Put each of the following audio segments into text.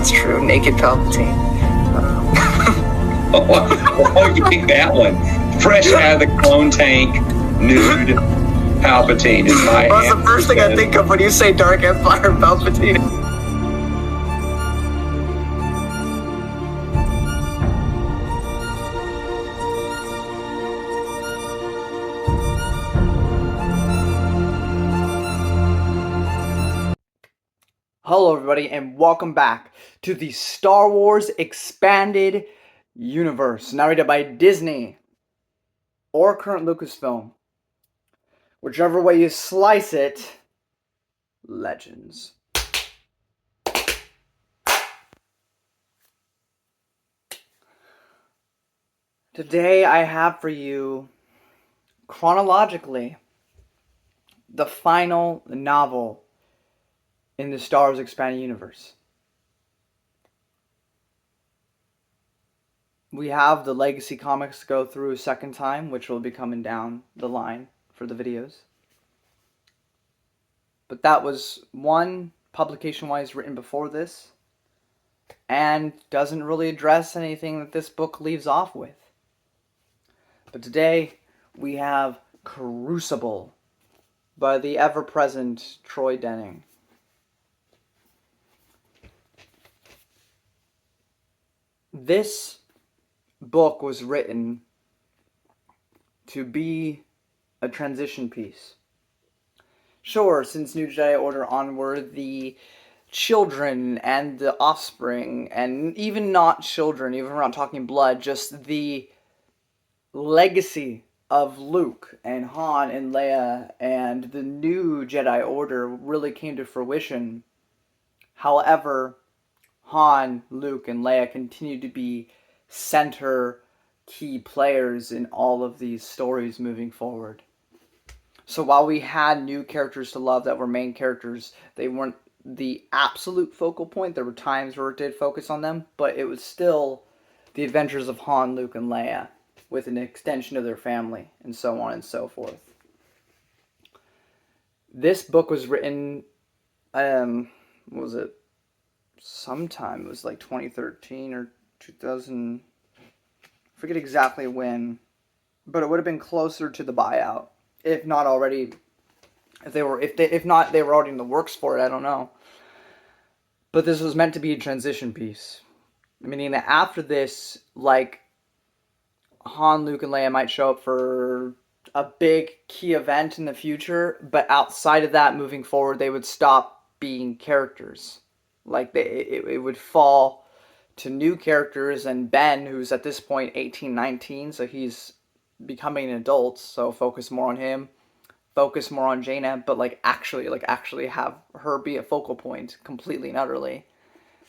that's true. Naked Palpatine. Oh, you pick that one. Fresh out of the clone tank, nude Palpatine is my Well, that's the first thing I think of when you say Dark Empire Palpatine. Hello everybody and welcome back to the Star Wars Expanded Universe, narrated by Disney or current Lucasfilm. Whichever way you slice it, Legends. Today I have for you Chronologically, the final novel in the Star Wars Expanded Universe. We have the Legacy comics to go through a second time, which will be coming down the line for the videos. But that was one publication-wise written before this, and doesn't really address anything that this book leaves off with. But today we have Crucible by the ever-present Troy Denning. This book was written to be a transition piece. Sure, since New Jedi Order onward, the children and the offspring, and even not children, even if we're not talking blood, just the legacy of Luke and Han and Leia and the new Jedi Order really came to fruition. However, Han, Luke, and Leia continue to be center key players in all of these stories moving forward. So while we had new characters to love that were main characters, they weren't the absolute focal point. There were times where it did focus on them, but it was still the adventures of Han, Luke, and Leia with an extension of their family, and so on and so forth. This book was written, what was it? Sometime, it was like 2013 or 2000, I forget exactly when, but it would have been closer to the buyout, if not already. If not, they were already in the works for it. I don't know. But this was meant to be a transition piece, meaning that after this, like, Han, Luke, and Leia might show up for a big key event in the future, but outside of that, moving forward, they would stop being characters. Like, it would fall to new characters, and Ben, who's at this point 18, 19, so he's becoming an adult, so focus more on him, focus more on Jaina, but actually have her be a focal point completely and utterly,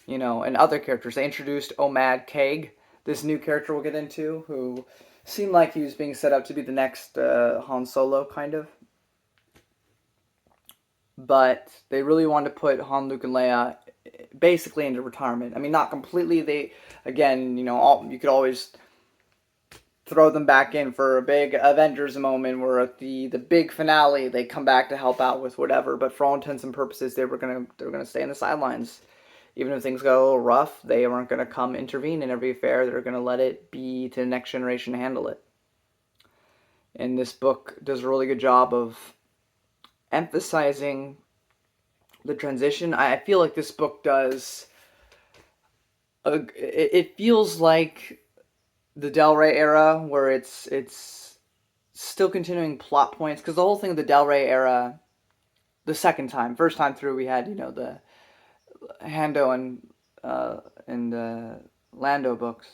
and other characters. They introduced Omad Kaig, this new character we'll get into, who seemed like he was being set up to be the next Han Solo, kind of. But they really wanted to put Han, Luke, and Leia basically into retirement. I mean, not completely. They, again, you could always throw them back in for a big Avengers moment where at the big finale they come back to help out with whatever. But for all intents and purposes, they were gonna stay on the sidelines. Even if things got a little rough, they weren't gonna come intervene in every affair. They're gonna let it be to the next generation to handle it. And this book does a really good job of emphasizing the transition. I feel like this book does. It feels like the Del Rey era, where it's still continuing plot points, because the whole thing of the Del Rey era, the first time through, we had the Hando and Lando books,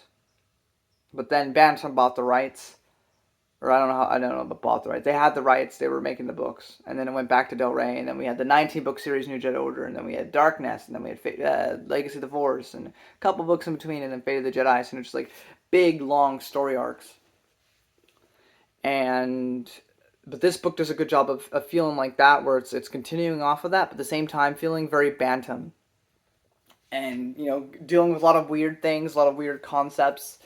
but then Bantam bought the rights. Or I don't know about bought the rights. They had the rights, they were making the books. And then it went back to Del Rey, and then we had the 19-book series New Jedi Order, and then we had Darkness, and then we had Legacy of the Force, and a couple books in between, and then Fate of the Jedi, so it's just like big, long story arcs. But this book does a good job of feeling like that, where it's continuing off of that, but at the same time feeling very Bantam. And, dealing with a lot of weird things, a lot of weird concepts,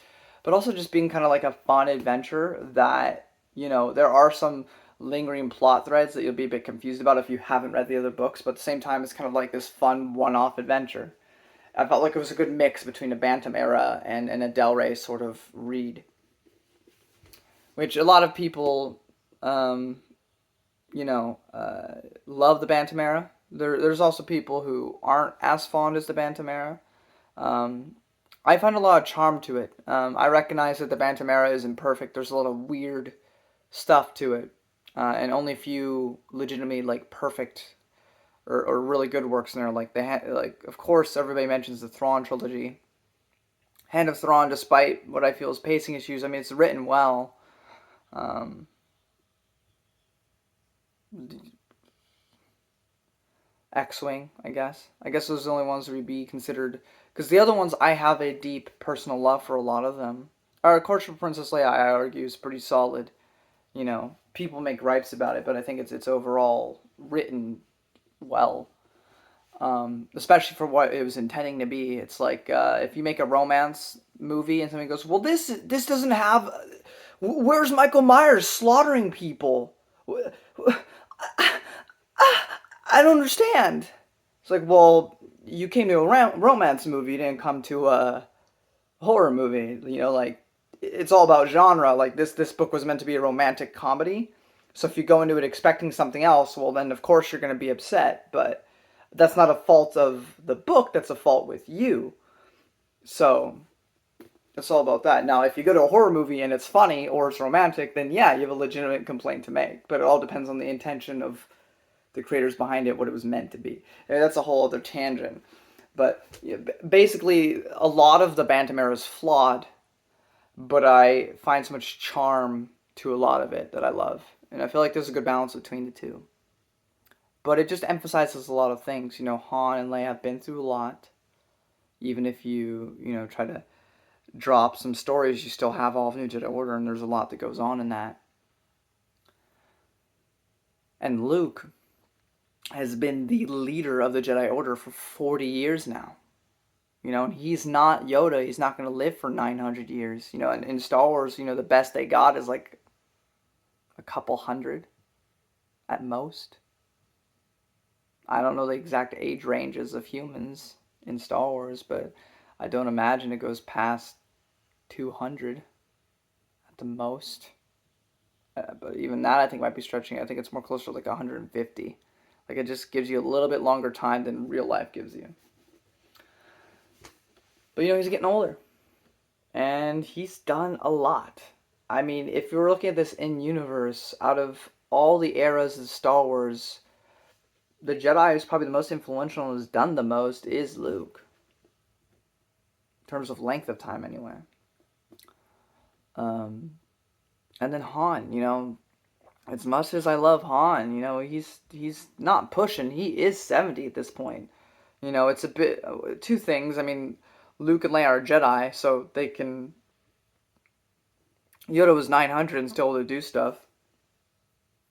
but also just being kind of like a fun adventure that, there are some lingering plot threads that you'll be a bit confused about if you haven't read the other books, but at the same time, it's kind of like this fun one-off adventure. I felt like it was a good mix between a Bantam era and a Del Rey sort of read, which a lot of people, um, love the Bantam era. There's also people who aren't as fond as the Bantam era. Um, I find a lot of charm to it. I recognize that the Bantam era is imperfect. There's a lot of weird stuff to it, and only a few legitimately like perfect or really good works in there. Like like of course everybody mentions the Thrawn trilogy. Hand of Thrawn, despite what I feel is pacing issues, I mean it's written well. Um, X-Wing, I guess. I guess those are the only ones that would be considered, because the other ones I have a deep personal love for a lot of them. Courtship of Princess Leia, I argue, is pretty solid. People make gripes about it, but I think it's overall written well. Especially for what it was intending to be. It's like if you make a romance movie and somebody goes, "Well, this doesn't have. Where's Michael Myers slaughtering people? I don't understand." It's like, well, you came to a romance movie, you didn't come to a horror movie. Like it's all about genre. Like this book was meant to be a romantic comedy, so if you go into it expecting something else, well, then of course you're going to be upset. But that's not a fault of the book. That's a fault with you. So it's all about that. Now, if you go to a horror movie and it's funny or it's romantic, then yeah, you have a legitimate complaint to make. But it all depends on the intention of the creators behind it, what it was meant to be. And that's a whole other tangent. But basically, a lot of the Bantam era is flawed, but I find so much charm to a lot of it that I love. And I feel like there's a good balance between the two. But it just emphasizes a lot of things. Han and Leia have been through a lot. Even if you, try to drop some stories, you still have all of New Jedi Order, and there's a lot that goes on in that. And Luke has been the leader of the Jedi Order for 40 years now. And he's not Yoda. He's not going to live for 900 years. And in Star Wars, the best they got is like a couple hundred at most. I don't know the exact age ranges of humans in Star Wars, but I don't imagine it goes past 200 at the most. But even that I think might be stretching. I think it's more closer to like 150. Like it just gives you a little bit longer time than real life gives you. But he's getting older. And he's done a lot. I mean, if you're looking at this in universe, out of all the eras of Star Wars, the Jedi who's probably the most influential and has done the most is Luke. In terms of length of time, anyway. And then Han, as much as I love Han, he's not pushing. He is 70 at this point. It's a bit... Two things. I mean, Luke and Leia are Jedi, so they can... Yoda was 900 and still able to do stuff.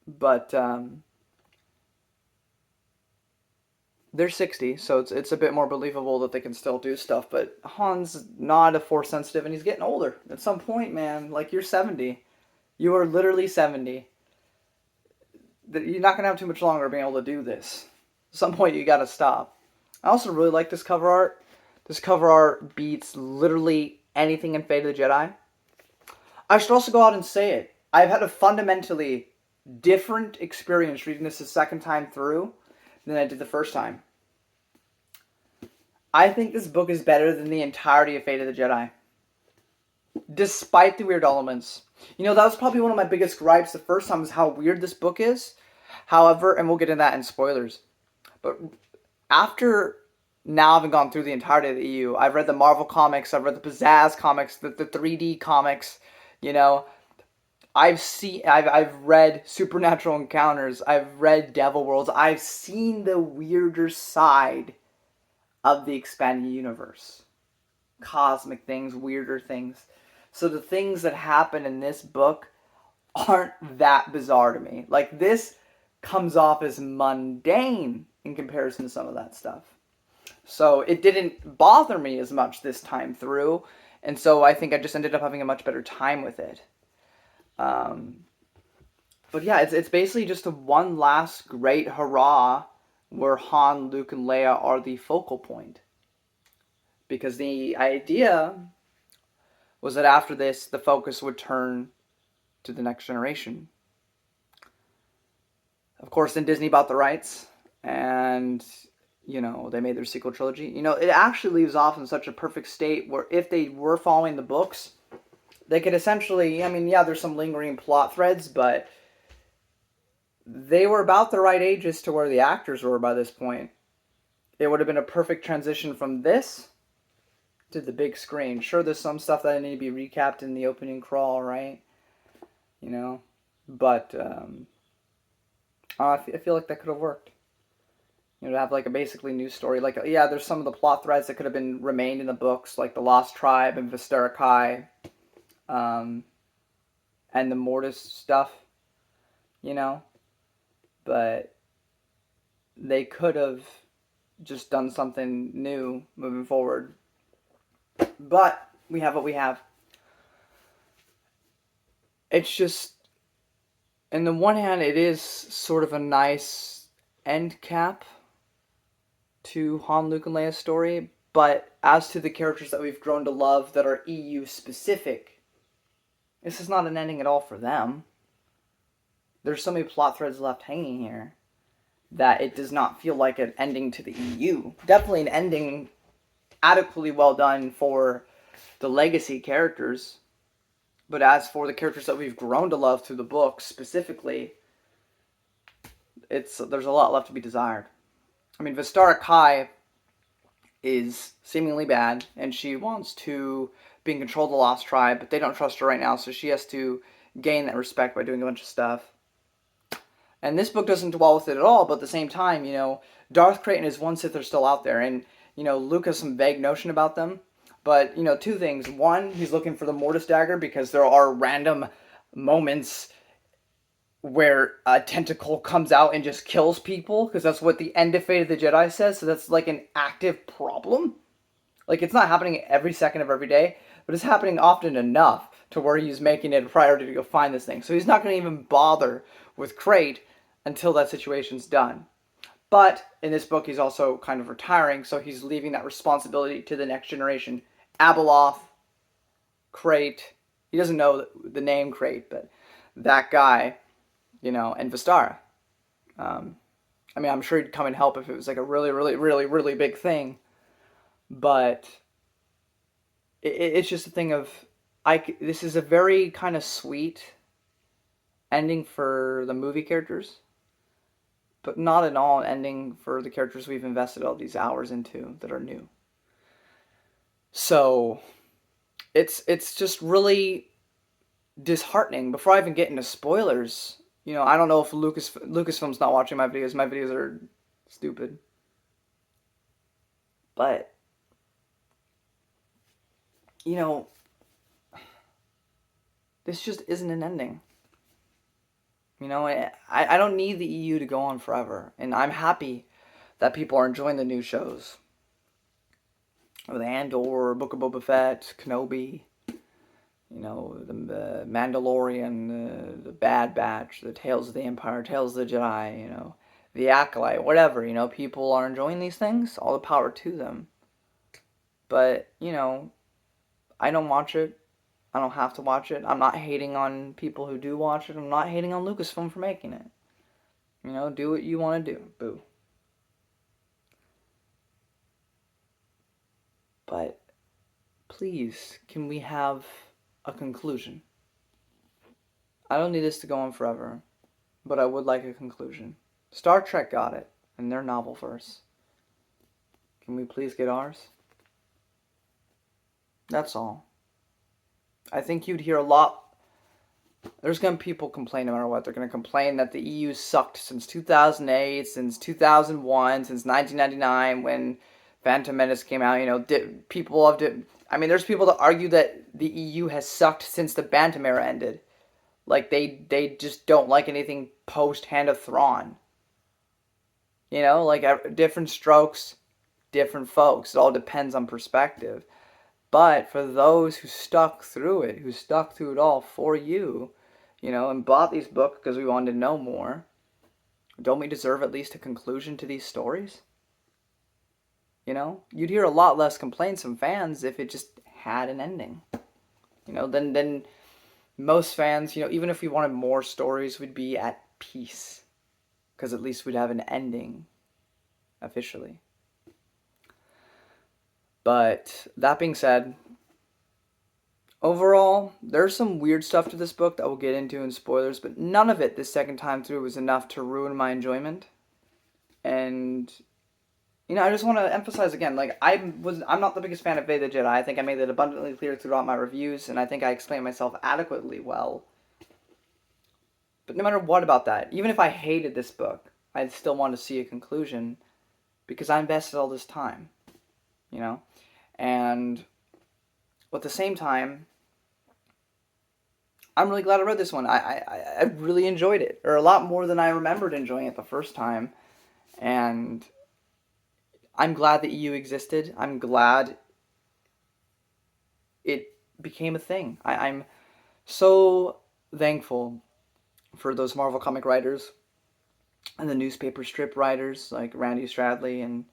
But, they're 60, so it's a bit more believable that they can still do stuff. But Han's not a Force sensitive, and he's getting older. At some point, man, like you're 70. You are literally 70. You're not going to have too much longer being able to do this. At some point, you got to stop. I also really like this cover art. This cover art beats literally anything in Fate of the Jedi. I should also go out and say it. I've had a fundamentally different experience reading this a second time through than I did the first time. I think this book is better than the entirety of Fate of the Jedi. Despite the weird elements. That was probably one of my biggest gripes the first time was how weird this book is. However, and we'll get into that in spoilers, but after now having gone through the entirety of the EU, I've read the Marvel comics, I've read the Pizzazz comics, the 3D comics, I've read Supernatural Encounters, I've read Devil Worlds, I've seen the weirder side of the expanded universe. Cosmic things, weirder things. So the things that happen in this book aren't that bizarre to me. Like, this comes off as mundane in comparison to some of that stuff. So it didn't bother me as much this time through, and so I think I just ended up having a much better time with it. But yeah, it's basically just a one last great hurrah where Han, Luke, and Leia are the focal point. because the idea was that after this, the focus would turn to the next generation. Of course, then Disney bought the rights, and they made their sequel trilogy. It actually leaves off in such a perfect state where if they were following the books, they could essentially, there's some lingering plot threads, but they were about the right ages to where the actors were by this point. It would have been a perfect transition from this to the big screen. Sure, there's some stuff that need to be recapped in the opening crawl, right? But I feel like that could have worked. To have like a basically new story. Like, there's some of the plot threads that could have been remained in the books, like the Lost Tribe and Vistara Kai, and the Mortis stuff, But they could have just done something new moving forward. But we have what we have. It's just, on the one hand, it is sort of a nice end cap to Han, Luke, and Leia's story, but as to the characters that we've grown to love that are EU specific, this is not an ending at all for them. There's so many plot threads left hanging here that it does not feel like an ending to the EU. Definitely an ending adequately well done for the legacy characters, but as for the characters that we've grown to love through the books specifically, there's a lot left to be desired. Vistara Kai is seemingly bad, and she wants to be in control of the Lost Tribe, but they don't trust her right now, so she has to gain that respect by doing a bunch of stuff. And this book doesn't dwell with it at all, but at the same time, Darth Krayt and his one Sith are still out there, and, Luke has some vague notion about them, but, two things. One, he's looking for the Mortis dagger because there are random moments where a tentacle comes out and just kills people, because that's what the end of Fate of the Jedi says, so that's like an active problem. Like, it's not happening every second of every day, but it's happening often enough to where he's making it a priority to go find this thing. So he's not going to even bother with Krayt until that situation's done. But in this book, he's also kind of retiring, so he's leaving that responsibility to the next generation. Abeloth, Krayt, he doesn't know the name Krayt, but that guy, and Vistara. I'm sure he'd come and help if it was like a really, really, really, really big thing. But it's just a thing of, this is a very kind of sweet ending for the movie characters, but not at all an ending for the characters we've invested all these hours into that are new. So it's just really disheartening. Before I even get into spoilers, I don't know if Lucasfilm's not watching my videos. My videos are stupid. But, this just isn't an ending. I don't need the EU to go on forever. And I'm happy that people are enjoying the new shows. With Andor, Book of Boba Fett, Kenobi, the Mandalorian, the Bad Batch, the Tales of the Empire, Tales of the Jedi, the Acolyte, whatever, people are enjoying these things, all the power to them. But, I don't watch it. I don't have to watch it. I'm not hating on people who do watch it. I'm not hating on Lucasfilm for making it. Do what you want to do. Boo. But, please, can we have a conclusion? I don't need this to go on forever, but I would like a conclusion. Star Trek got it in their novel verse. Can we please get ours? That's all. I think you'd hear a lot. There's going to be people complain no matter what. They're going to complain that the EU sucked since 2008, since 2001, since 1999 when Phantom Menace came out. People loved it. There's people that argue that the EU has sucked since the Bantam era ended. Like, they just don't like anything post Hand of Thrawn. Different strokes, different folks. It all depends on perspective. But for those who stuck through it, who stuck through it all for you, and bought these books because we wanted to know more, don't we deserve at least a conclusion to these stories? You know, you'd hear a lot less complaints from fans if it just had an ending. You know, then most fans, you know, even if we wanted more stories, we'd be at peace. Because at least we'd have an ending, officially. But that being said, overall, there's some weird stuff to this book that we'll get into in spoilers, but none of it this second time through was enough to ruin my enjoyment. And you know, I just want to emphasize again, like I'm not the biggest fan of Vader the Jedi. I think I made that abundantly clear throughout my reviews, and I think I explained myself adequately well. But no matter what about that, even if I hated this book, I'd still want to see a conclusion because I invested all this time, you know? And at the same time, I'm really glad I read this one. I really enjoyed it, or a lot more than I remembered enjoying it the first time. And I'm glad the EU existed. I'm glad it became a thing. I'm so thankful for those Marvel comic writers and the newspaper strip writers like Randy Stradley and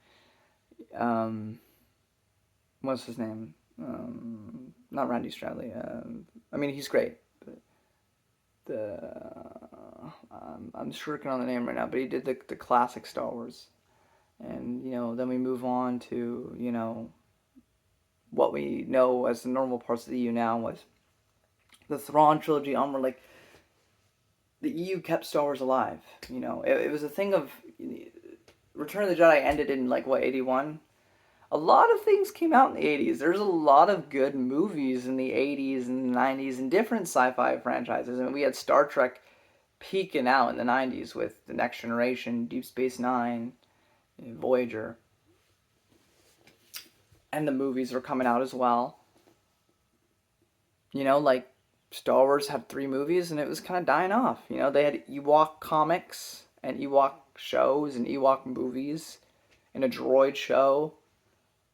what's his name? Not Randy Stradley. I mean, he's great. I'm just working on the name right now, but he did the classic Star Wars. And, you know, then we move on to, you know, what we know as the normal parts of the EU now was the Thrawn trilogy onward. Like, the EU kept Star Wars alive, you know. It was a thing of... Return of the Jedi ended in, like, what, 81? A lot of things came out in the 80s. There's a lot of good movies in the 80s and the 90s and different sci-fi franchises. And we had Star Trek peaking out in the 90s with The Next Generation, Deep Space Nine, Voyager. And the movies were coming out as well. You know, like, Star Wars had 3 movies and it was kind of dying off. You know, they had Ewok comics and Ewok shows and Ewok movies and a droid show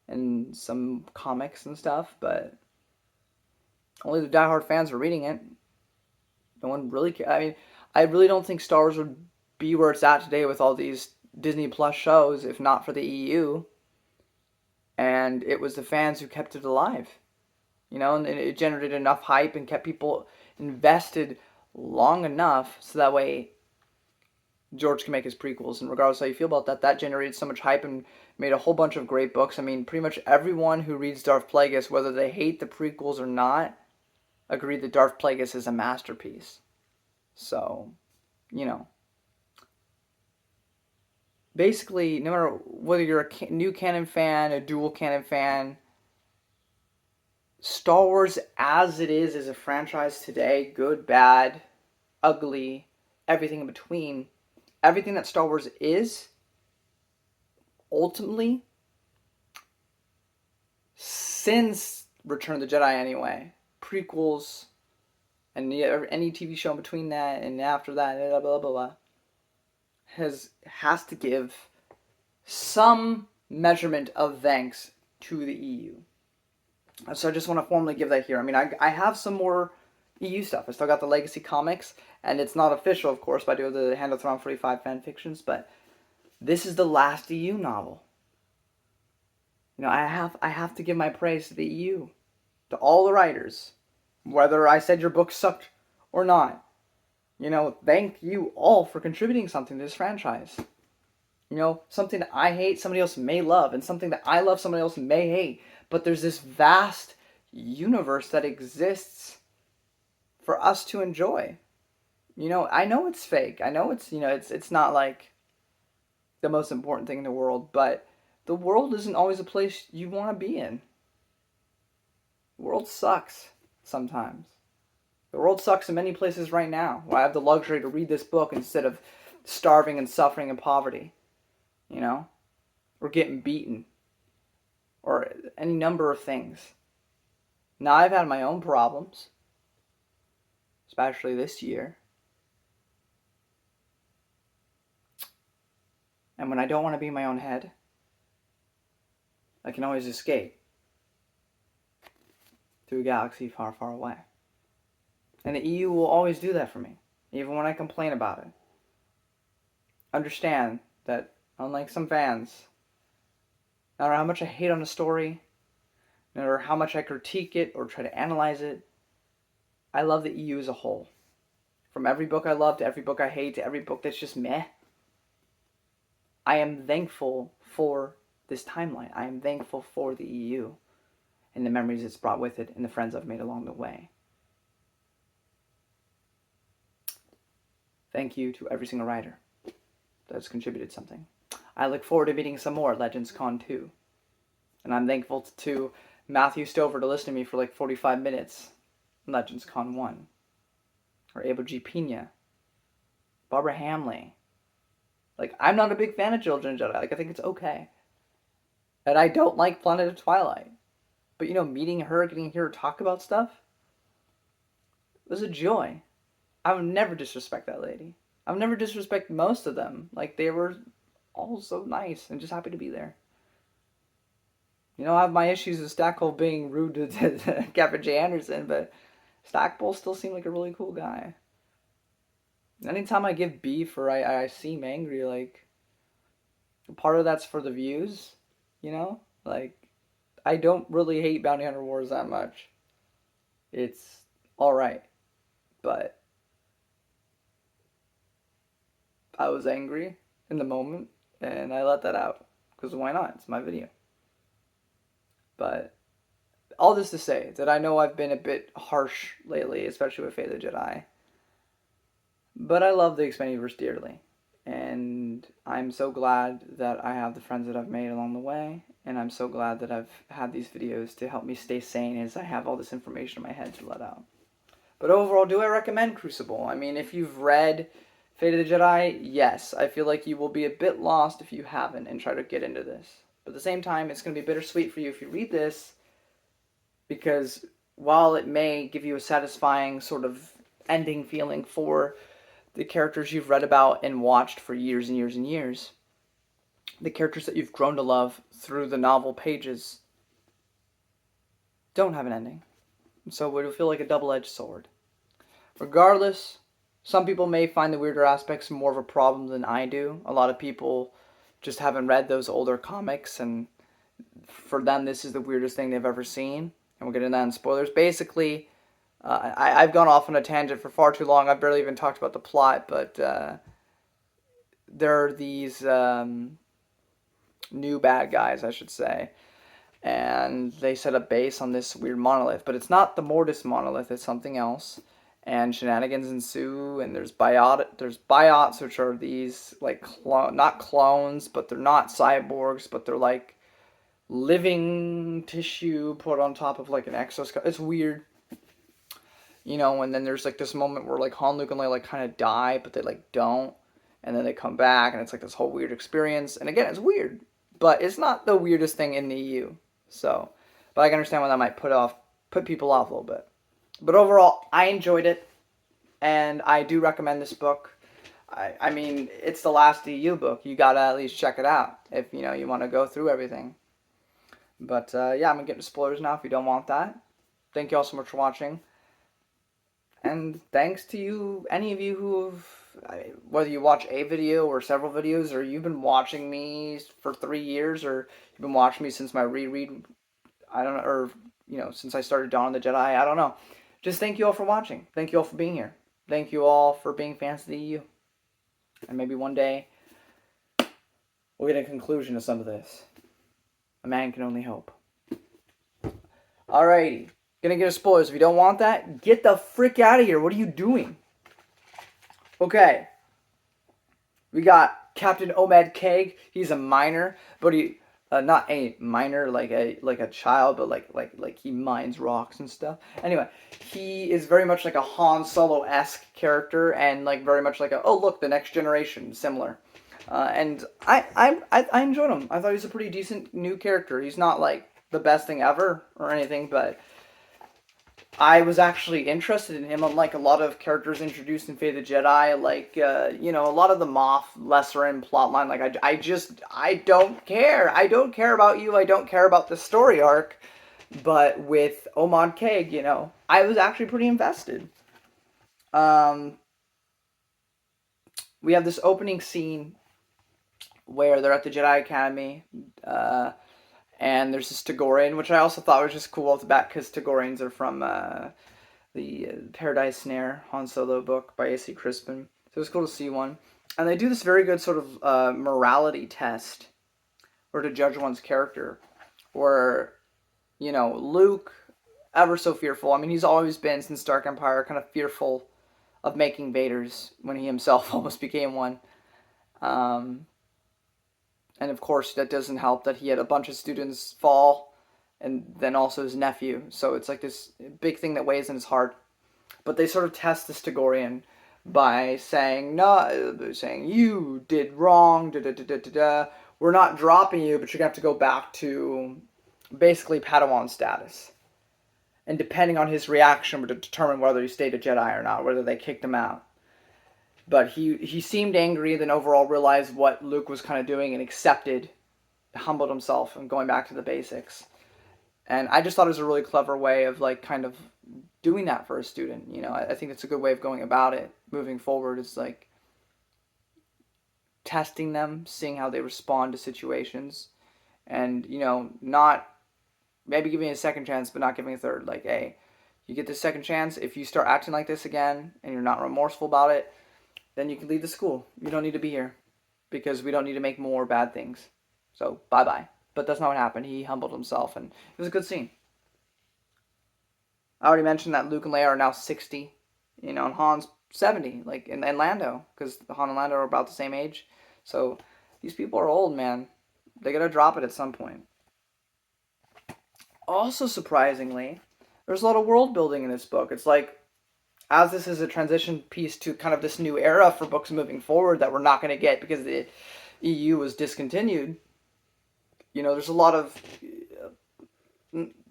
and some comics and stuff, but only the diehard fans were reading it. No one really cared. I mean, I really don't think Star Wars would be where it's at today with all these Disney Plus shows if not for the EU. And it was the fans who kept it alive. You know, and it generated enough hype and kept people invested long enough so that way George can make his prequels. And regardless how you feel about that, that generated so much hype and made a whole bunch of great books. I mean, pretty much everyone who reads Darth Plagueis, whether they hate the prequels or not, agreed that Darth Plagueis is a masterpiece. So, you know. Basically, no matter whether you're a new canon fan, a dual canon fan, Star Wars as it is a franchise today, good, bad, ugly, everything in between, everything that Star Wars is, ultimately, since Return of the Jedi anyway, prequels, and any TV show in between that and after that, blah, blah, blah, blah, has to give some measurement of thanks to the EU. So I just want to formally give that here. I mean, I have some more EU stuff. I still got the Legacy comics, and it's not official, of course, but I do the Hand of Thrawn 45 fan fictions, but this is the last EU novel. You know, I have to give my praise to the EU, to all the writers, whether I said your book sucked or not. You know, thank you all for contributing something to this franchise. You know, something that I hate, somebody else may love, and something that I love, somebody else may hate. But there's this vast universe that exists for us to enjoy. You know, I know it's fake. I know it's, you know, it's not like the most important thing in the world, but the world isn't always a place you want to be in. The world sucks sometimes. The world sucks in many places right now. Where I have the luxury to read this book instead of starving and suffering in poverty. You know? Or getting beaten. Or any number of things. Now, I've had my own problems. Especially this year. And when I don't want to be in my own head, I can always escape to a galaxy far, far away. And the EU will always do that for me, even when I complain about it. Understand that, unlike some fans, No matter how much I hate on a story, no matter how much I critique it or try to analyze it, I love the EU as a whole. From every book I love to every book I hate to every book that's just meh. I am thankful for this timeline. I am thankful for the EU and the memories it's brought with it and the friends I've made along the way. Thank you to every single writer that has contributed something. I look forward to meeting some more at Legends Con 2. And I'm thankful to Matthew Stover to listen to me for like 45 minutes in Legends Con 1. Or Abel G. Pena. Barbara Hamley. Like, I'm not a big fan of Children of Jedi. Like, I think it's okay. And I don't like Planet of Twilight. But, you know, meeting her, getting to hear her talk about stuff, was a joy. I would never disrespect that lady. I would never disrespect most of them. Like, they were all so nice and just happy to be there. You know, I have my issues with Stackpole being rude to Captain J. Anderson, but Stackpole still seemed like a really cool guy. Anytime I give beef or I seem angry, like, part of that's for the views, you know? Like, I don't really hate Bounty Hunter Wars that much. It's alright. But I was angry in the moment, and I let that out. Because why not? It's my video. But all this to say that I know I've been a bit harsh lately, especially with Fate of the Jedi. But I love the Expendiverse dearly. And I'm so glad that I have the friends that I've made along the way. And I'm so glad that I've had these videos to help me stay sane as I have all this information in my head to let out. But overall, do I recommend Crucible? I mean, if you've read Fate of the Jedi, yes. I feel like you will be a bit lost if you haven't and try to get into this. But at the same time, it's going to be bittersweet for you if you read this, because while it may give you a satisfying sort of ending feeling for the characters you've read about and watched for years and years and years, the characters that you've grown to love through the novel pages don't have an ending. So it'll feel like a double-edged sword. Regardless, some people may find the weirder aspects more of a problem than I do. A lot of people just haven't read those older comics, and for them this is the weirdest thing they've ever seen. And we'll get into that in spoilers. Basically, I've gone off on a tangent for far too long. I've barely even talked about the plot, but there are these new bad guys, I should say. And they set up base on this weird monolith. But it's not the Mortis monolith, it's something else. And shenanigans ensue, and there's biots, which are these, like, not clones, but they're not cyborgs, but they're like living tissue put on top of like an exoskeleton. It's weird. You know, and then there's like this moment where like Han, Luke, and Leia like kind of die, but they like don't. And then they come back, and it's like this whole weird experience. And again, it's weird. But it's not the weirdest thing in the EU. So, but I can understand why that might put people off a little bit. But overall, I enjoyed it, and I do recommend this book. I mean, it's the last EU book. You gotta at least check it out if, you know, you want to go through everything. But yeah, I'm gonna get into spoilers now if you don't want that. Thank you all so much for watching. And thanks to you, any of you who've, whether you watch a video or several videos, or you've been watching me for 3 years, or you've been watching me since my reread, I don't know, or, you know, since I started Dawn of the Jedi, I don't know. Just thank you all for watching. Thank you all for being here. Thank you all for being fans of the EU. And maybe one day, we'll get a conclusion to some of this. A man can only hope. Alrighty. Gonna get a spoilers. If you don't want that, get the frick out of here. What are you doing? Okay. We got Captain Omad Kaig. He's a minor, but he not a minor like a child, but like he mines rocks and stuff. Anyway, he is very much like a Han Solo-esque character, and like very much like a, oh look, the next generation, similar. And I enjoyed him. I thought he was a pretty decent new character. He's not like the best thing ever or anything, but I was actually interested in him, unlike a lot of characters introduced in Fate of the Jedi, like, you know, a lot of the Moff lesser-in plotline, like, I don't care. I don't care about you, I don't care about the story arc, but with Omad Kaig, you know, I was actually pretty invested. We have this opening scene where they're at the Jedi Academy, And there's this Tagorian, which I also thought was just cool off the bat because Tagorians are from the Paradise Snare Han Solo book by A.C. Crispin. So it was cool to see one. And they do this very good sort of morality test, or to judge one's character, where, Luke, ever so fearful. I mean, he's always been, since Dark Empire, kind of fearful of making Vaders when he himself almost became one. Um, and of course, that doesn't help that he had a bunch of students fall, and then also his nephew. So it's like this big thing that weighs in his heart. But they sort of test this Tagorian by saying, no, saying you did wrong, da da da da da da. We're not dropping you, but you're gonna have to go back to basically Padawan status. And depending on his reaction, would determine whether he stayed a Jedi or not, whether they kicked him out. But he seemed angry, then overall realized what Luke was kind of doing and accepted, humbled himself, and going back to the basics. And I just thought it was a really clever way of like kind of doing that for a student. I think it's a good way of going about it moving forward. It's like testing them, seeing how they respond to situations, and not maybe giving a second chance, but not giving a third. Like, hey, you get this second chance. If you start acting like this again and you're not remorseful about it, then you can leave the school. You don't need to be here because we don't need to make more bad things. So bye-bye. But that's not what happened. He humbled himself, and it was a good scene. I already mentioned that Luke and Leia are now 60, and Han's 70, like, and Lando, because Han and Lando are about the same age. So these people are old, man. They gotta drop it at some point. Also, surprisingly, there's a lot of world building in this book. It's like, as this is a transition piece to kind of this new era for books moving forward that we're not going to get because the EU was discontinued, there's a lot of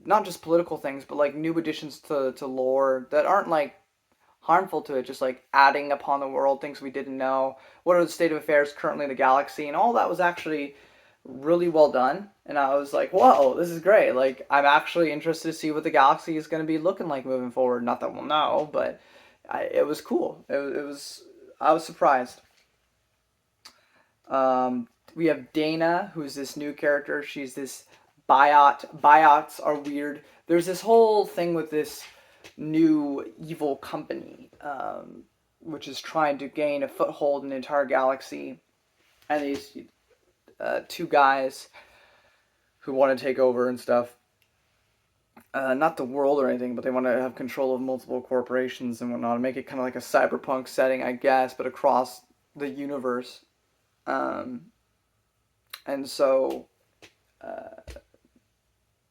not just political things, but like new additions to lore that aren't like harmful to it, just like adding upon the world things we didn't know. What are the state of affairs currently in the galaxy? And all that was actually really well done. And I was like, whoa, this is great. Like, I'm actually interested to see what the galaxy is going to be looking like moving forward. Not that we'll know, but it was cool. I was surprised. We have Dana, who's this new character. She's this biot. Biots are weird. There's this whole thing with this new evil company, which is trying to gain a foothold in the entire galaxy. And these two guys who want to take over and stuff. Not the world or anything, but they want to have control of multiple corporations and whatnot, and make it kind of like a cyberpunk setting, I guess, but across the universe. And so,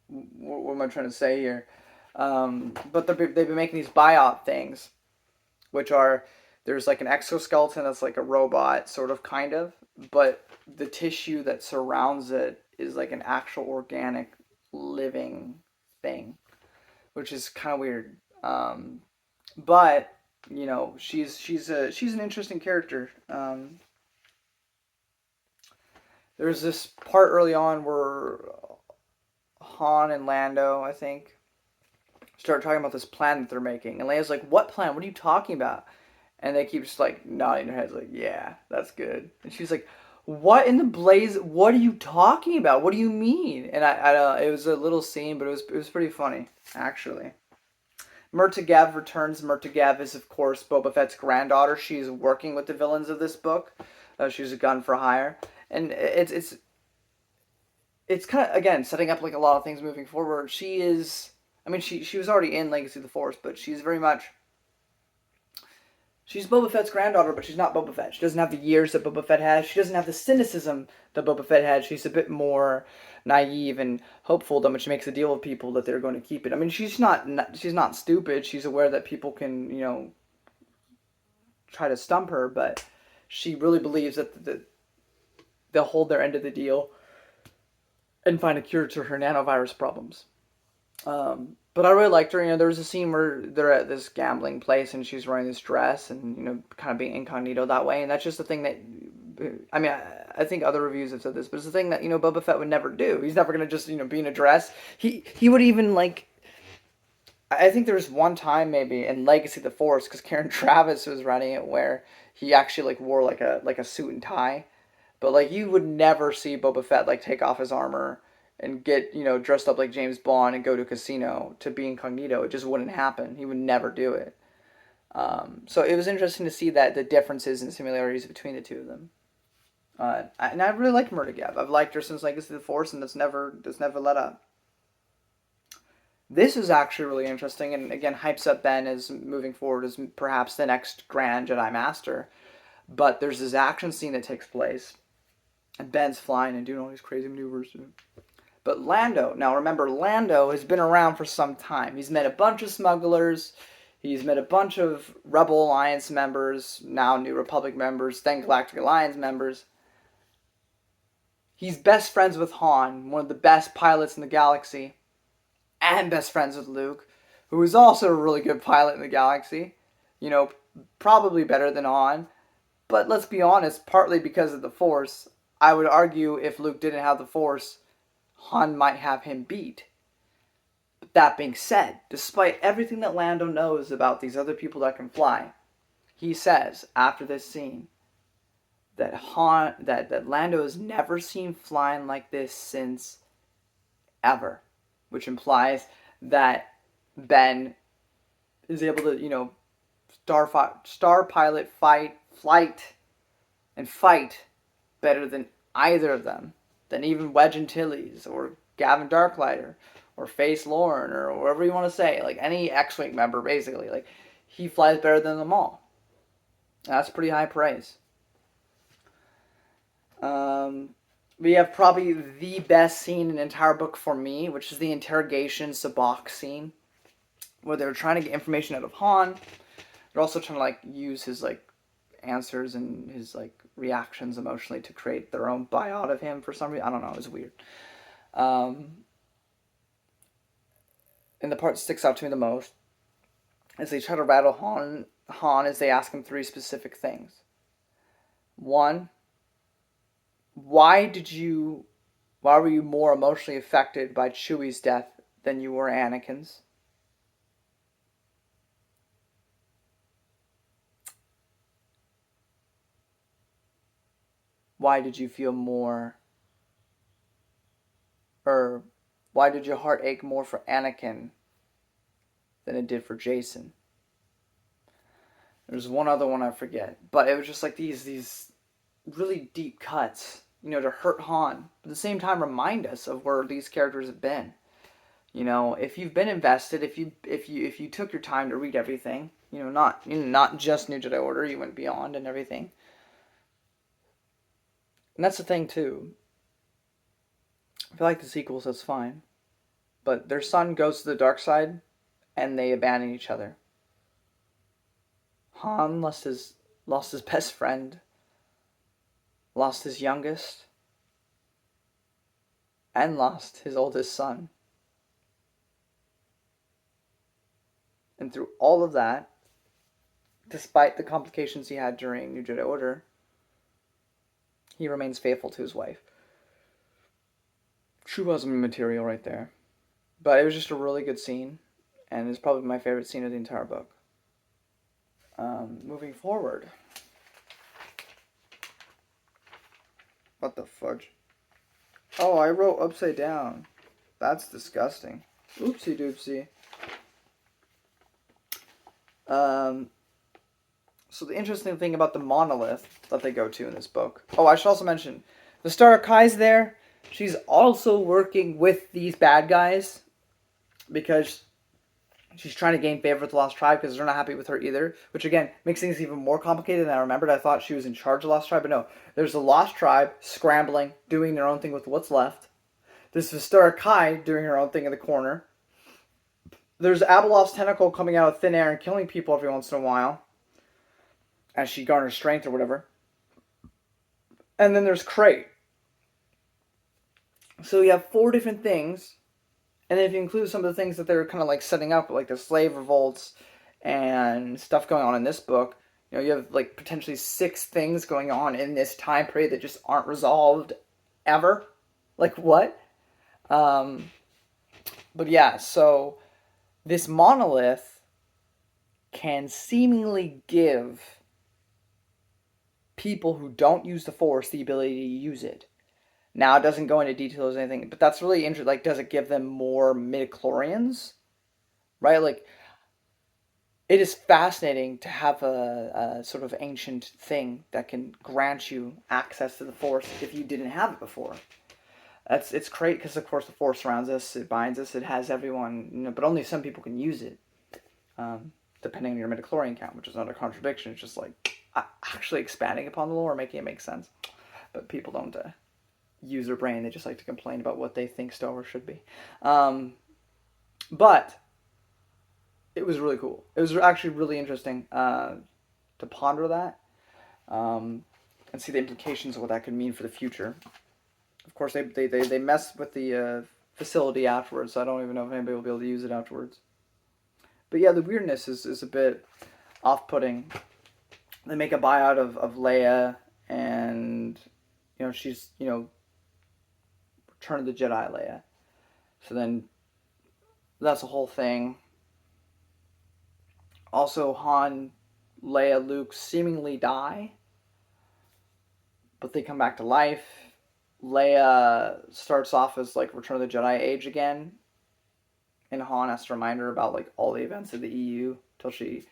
what am I trying to say here? But they've been making these biop things, which are, there's like an exoskeleton that's like a robot, sort of, kind of, but the tissue that surrounds it is like an actual organic living thing, which is kind of weird. But she's an interesting character. There's this part early on where Han and Lando, I think, start talking about this plan that they're making, and Leia's like, "What plan? What are you talking about?" And they keep just like nodding their heads, like, "Yeah, that's good." And she's like, "What in the blaze? What are you talking about? What do you mean?" And it was a little scene, but it was pretty funny, actually. Murtagev returns. Murtagev is, of course, Boba Fett's granddaughter. She's working with the villains of this book. She's a gun for hire, and it's kind of, again, setting up like a lot of things moving forward. She is, I mean, she was already in Legacy of the Force, but she's very much, she's Boba Fett's granddaughter, but she's not Boba Fett. She doesn't have the years that Boba Fett has. She doesn't have the cynicism that Boba Fett had. She's a bit more naive and hopeful that when she makes a deal with people that they're going to keep it. I mean, she's not stupid. She's aware that people can, try to stump her, but she really believes that they'll hold their end of the deal and find a cure to her nanovirus problems. But I really liked her. There was a scene where they're at this gambling place and she's wearing this dress and, kind of being incognito that way. And that's just the thing that, I mean, I think other reviews have said this, but it's the thing that, Boba Fett would never do. He's never going to just, be in a dress. He would even, like, I think there was one time maybe in Legacy of the Force, because Karen Travis was running it, where he actually, like, wore, like a suit and tie. But, like, you would never see Boba Fett, like, take off his armor and get, dressed up like James Bond and go to a casino to be incognito. It just wouldn't happen. He would never do it. So it was interesting to see that the differences and similarities between the two of them. And I really like Murder I've liked her since Legacy of the Force, and that's never let up. This is actually really interesting, and again hypes up Ben as moving forward as perhaps the next Grand Jedi Master. But there's this action scene that takes place, and Ben's flying and doing all these crazy maneuvers. But Lando, now remember, Lando has been around for some time. He's met a bunch of smugglers. He's met a bunch of Rebel Alliance members, now New Republic members, then Galactic Alliance members. He's best friends with Han, one of the best pilots in the galaxy, and best friends with Luke, who is also a really good pilot in the galaxy. Probably better than Han. But let's be honest, partly because of the Force. I would argue if Luke didn't have the Force, Han might have him beat. But that being said, despite everything that Lando knows about these other people that can fly, he says after this scene that that Lando has never seen flying like this since ever, which implies that Ben is able to, star pilot, flight better than either of them, than even Wedge Antilles or Gavin Darklighter or Face Lauren or whatever you want to say, like any X-Wing member basically. Like, he flies better than them all. That's pretty high praise. We have probably the best scene in the entire book for me, which is the interrogation Sabacc scene, where they're trying to get information out of Han. They're also trying to use his answers and his reactions emotionally to create their own biot of him for some reason. I don't know. It was weird. And the part that sticks out to me the most is they try to rattle Han as they ask him 3 specific things. 1, why were you more emotionally affected by Chewie's death than you were Anakin's? Why did you feel more, or why did your heart ache more for Anakin than it did for Jason? There's one other one I forget, but it was just these really deep cuts, to hurt Han, but at the same time remind us of where these characters have been. If you've been invested, if you took your time to read everything, not just New Jedi Order, you went beyond and everything. And that's the thing too. I feel like the sequels, that's fine, but their son goes to the dark side, and they abandon each other. Han lost his best friend, lost his youngest, and lost his oldest son. And through all of that, despite the complications he had during New Jedi Order, he remains faithful to his wife. True husband material right there. But it was just a really good scene, and it's probably my favorite scene of the entire book. Moving forward. What the fudge? Oh, I wrote upside down. That's disgusting. Oopsie doopsie. So the interesting thing about the monolith that they go to in this book. Oh, I should also mention, the Star Kai's there. She's also working with these bad guys because she's trying to gain favor with the Lost Tribe because they're not happy with her either. Which, again, makes things even more complicated than I remembered. I thought she was in charge of the Lost Tribe, but no. There's the Lost Tribe scrambling, doing their own thing with what's left. There's the Star Kai doing her own thing in the corner. There's Abeloth's tentacle coming out of thin air and killing people every once in a while, as she garners strength or whatever. And then there's Crate. So you have 4 different things, and then if you include some of the things that they're kind of setting up, like the slave revolts and stuff going on in this book, you have potentially 6 things going on in this time period that just aren't resolved ever. What? But yeah, so this monolith can seemingly give people who don't use the Force the ability to use it. Now, it doesn't go into details or anything, but that's really interesting. Like, does it give them more midichlorians? Right? Like, it is fascinating to have a sort of ancient thing that can grant you access to the Force if you didn't have it before. It's great because, of course, the Force surrounds us, it binds us, it has everyone, but only some people can use it, depending on your midichlorian count, which is not a contradiction. It's just like actually expanding upon the lore, making it make sense. But people don't use their brain; they just like to complain about what they think Star Wars should be. But it was really cool. It was actually really interesting to ponder that and see the implications of what that could mean for the future. Of course, they messed with the facility afterwards, so I don't even know if anybody will be able to use it afterwards. But yeah, the weirdness is a bit off-putting. They make a buyout of Leia, and she's Return of the Jedi Leia. So then that's a whole thing. Also, Han, Leia, Luke seemingly die, but they come back to life. Leia starts off as like Return of the Jedi age again, and Han has to remind her about like all the events of the EU till she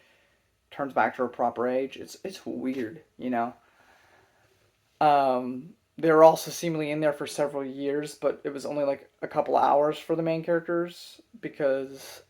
turns back to her proper age. It's weird, They were also seemingly in there for several years, but it was only like a couple hours for the main characters because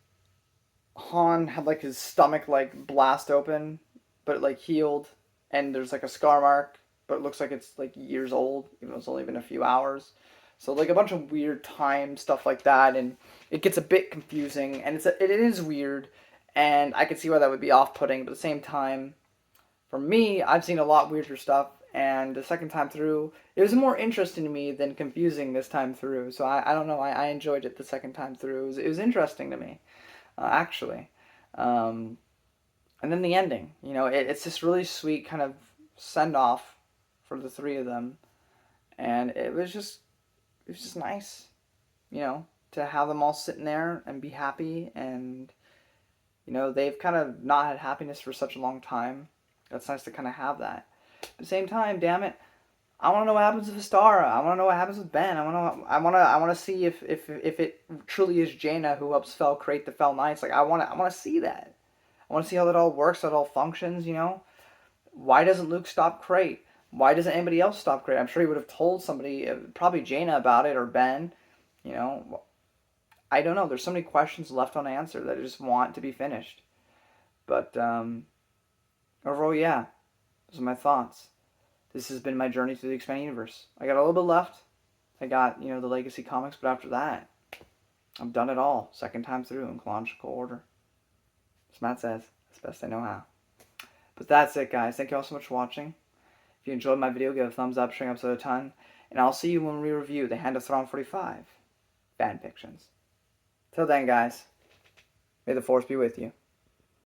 Han had like his stomach like blast open, but it like healed, and there's like a scar mark, but it looks like it's like years old, even though it's only been a few hours. So like a bunch of weird time stuff like that, and it gets a bit confusing, and it is weird, and I can see why that would be off-putting, but at the same time, for me, I've seen a lot weirder stuff, and the second time through, it was more interesting to me than confusing this time through. So I don't know, I enjoyed it the second time through. It was interesting to me, actually. And then the ending, it's this really sweet kind of send off for the three of them, and it was just nice, to have them all sitting there and be happy, and they've kind of not had happiness for such a long time. That's nice to kind of have that. At the same time, damn it, I want to know what happens with Astara. I want to know what happens with Ben. I want to see if it truly is Jaina who helps Fel create the Fel Knights. Like I want to see that. I want to see how that all works, how it all functions. Why doesn't Luke stop Crate? Why doesn't anybody else stop Crate? I'm sure he would have told somebody, probably Jaina, about it, or Ben. I don't know. There's so many questions left unanswered that I just want to be finished. But overall, yeah, those are my thoughts. This has been my journey through the expanding universe. I got a little bit left. I got, the Legacy comics, but after that, I've done it all. Second time through in chronological order. As Matt says, as best I know how. But that's it, guys. Thank you all so much for watching. If you enjoyed my video, give it a thumbs up, sharing episode a ton. And I'll see you when we review The Hand of Thrawn 45 fan fictions. Till then, guys, may the Force be with you.